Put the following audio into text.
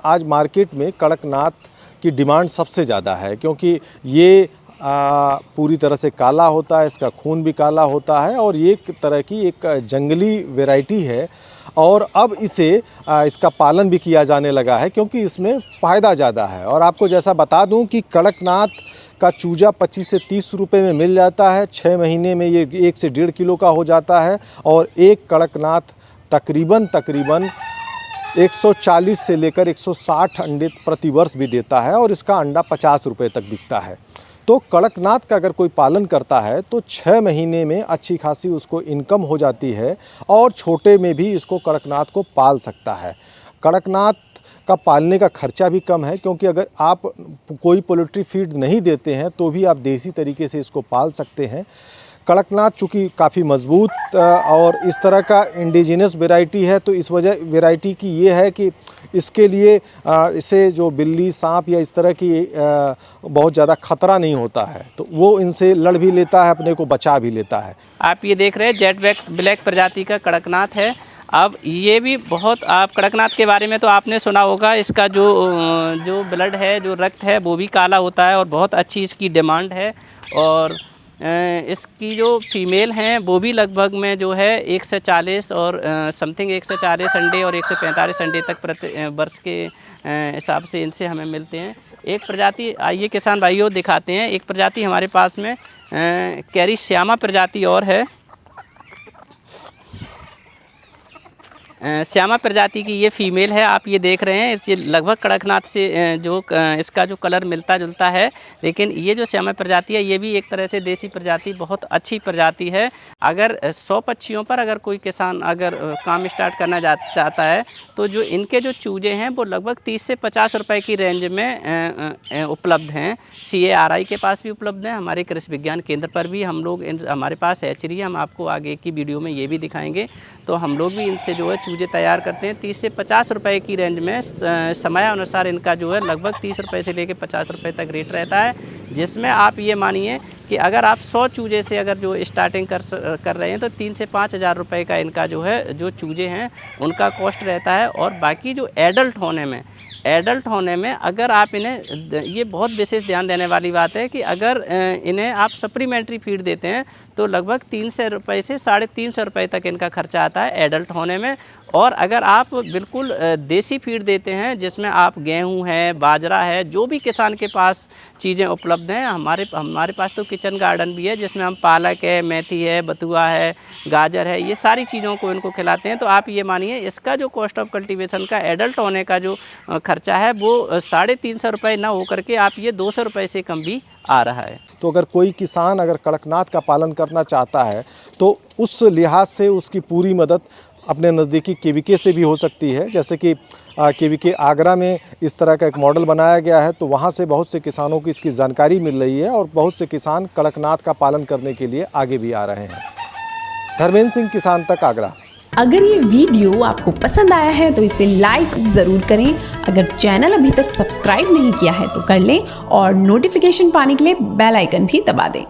आज मार्केट में कड़कनाथ की डिमांड सबसे ज़्यादा है, क्योंकि ये पूरी तरह से काला होता है, इसका खून भी काला होता है और ये एक तरह की एक जंगली वैरायटी है। और अब इसे इसका पालन भी किया जाने लगा है, क्योंकि इसमें फ़ायदा ज़्यादा है। और आपको जैसा बता दूं कि कड़कनाथ का चूजा 25 से 30 रुपए में मिल जाता है। 6 महीने में ये 1 से 1.5 किलो का हो जाता है और एक कड़कनाथ तकरीबन 140 से लेकर 160 अंडे प्रति वर्ष भी देता है और इसका अंडा 50 रुपये तक बिकता है। तो कड़कनाथ का अगर कोई पालन करता है तो 6 महीने में अच्छी खासी उसको इनकम हो जाती है और छोटे में भी इसको कड़कनाथ को पाल सकता है। कड़कनाथ का पालने का खर्चा भी कम है, क्योंकि अगर आप कोई पोल्ट्री फीड नहीं देते हैं तो भी आप देसी तरीके से इसको पाल सकते हैं। कड़कनाथ चूँकि काफ़ी मज़बूत और इस तरह का इंडिजिनस वैरायटी है, तो इस वजह वैरायटी की ये है कि इसके लिए इसे जो बिल्ली, सांप या इस तरह की बहुत ज़्यादा ख़तरा नहीं होता है, तो वो इनसे लड़ भी लेता है, अपने को बचा भी लेता है। आप ये देख रहे हैं जेट ब्लैक प्रजाति का कड़कनाथ है। अब ये भी बहुत, आप कड़कनाथ के बारे में तो आपने सुना होगा, इसका जो ब्लड है, जो रक्त है, वो भी काला होता है और बहुत अच्छी इसकी डिमांड है। और इसकी जो फीमेल हैं वो भी लगभग में जो है 140 और समथिंग 140 अंडे और 145 अंडे तक प्रति वर्ष के हिसाब से इनसे हमें मिलते हैं। एक प्रजाति, आइए किसान भाइयों दिखाते हैं, एक प्रजाति हमारे पास में कैरी श्यामा प्रजाति और है। श्यामा प्रजाति की ये फीमेल है, आप ये देख रहे हैं। ये लगभग कड़कनाथ से इसका जो कलर मिलता जुलता है, लेकिन ये जो श्यामा प्रजाति है ये भी एक तरह से देसी प्रजाति, बहुत अच्छी प्रजाति है। अगर 100 पक्षियों पर अगर कोई किसान अगर काम स्टार्ट करना चाहता है तो जो इनके जो चूजे हैं वो लगभग 30 से 50 रुपए की रेंज में उपलब्ध हैं। CARI के पास भी उपलब्ध हैं, हमारे कृषि विज्ञान केंद्र पर भी हम लोग हमारे पास हैचरी है, हम आपको आगे की वीडियो में ये भी दिखाएंगे। तो हम लोग भी इनसे जो है चूजे तैयार करते हैं। 30 से 50 रुपए की रेंज में समय अनुसार इनका जो है लगभग 30 रुपए से लेकर 50 रुपए तक रेट रहता है, जिसमें आप ये मानिए कि अगर आप 100 चूजे से अगर जो स्टार्टिंग कर रहे हैं तो 3 से 5 हज़ार रुपये का इनका जो है जो चूजे हैं उनका कॉस्ट रहता है। और बाकी जो एडल्ट होने में अगर आप इन्हें, ये बहुत विशेष ध्यान देने वाली बात है कि अगर इन्हें आप सप्लीमेंट्री फीड देते हैं तो लगभग 300 रुपये से 350 रुपये तक इनका खर्चा आता है एडल्ट होने में। और अगर आप बिल्कुल देसी फीड देते हैं जिसमें आप गेहूं है, बाजरा है, जो भी किसान के पास चीज़ें उपलब्ध हैं, हमारे पास तो किचन गार्डन भी है जिसमें हम पालक है, मेथी है, बथुआ है, गाजर है, ये सारी चीज़ों को इनको खिलाते हैं। तो आप ये मानिए इसका जो कॉस्ट ऑफ कल्टीवेशन का एडल्ट होने का जो खर्चा है वो 350 रुपये ना हो करके आप ये 200 रुपये से कम भी आ रहा है। तो अगर कोई किसान अगर कड़कनाथ का पालन करना चाहता है तो उस लिहाज से उसकी पूरी मदद अपने नज़दीकी KVK से भी हो सकती है। जैसे कि KVK आगरा में इस तरह का एक मॉडल बनाया गया है, तो वहाँ से बहुत से किसानों को इसकी जानकारी मिल रही है और बहुत से किसान कड़कनाथ का पालन करने के लिए आगे भी आ रहे हैं। धर्मेंद्र सिंह, किसान तक, आगरा। अगर ये वीडियो आपको पसंद आया है तो इसे लाइक ज़रूर करें। अगर चैनल अभी तक सब्सक्राइब नहीं किया है तो कर लें और नोटिफिकेशन पाने के लिए बेल आइकन भी दबा दें।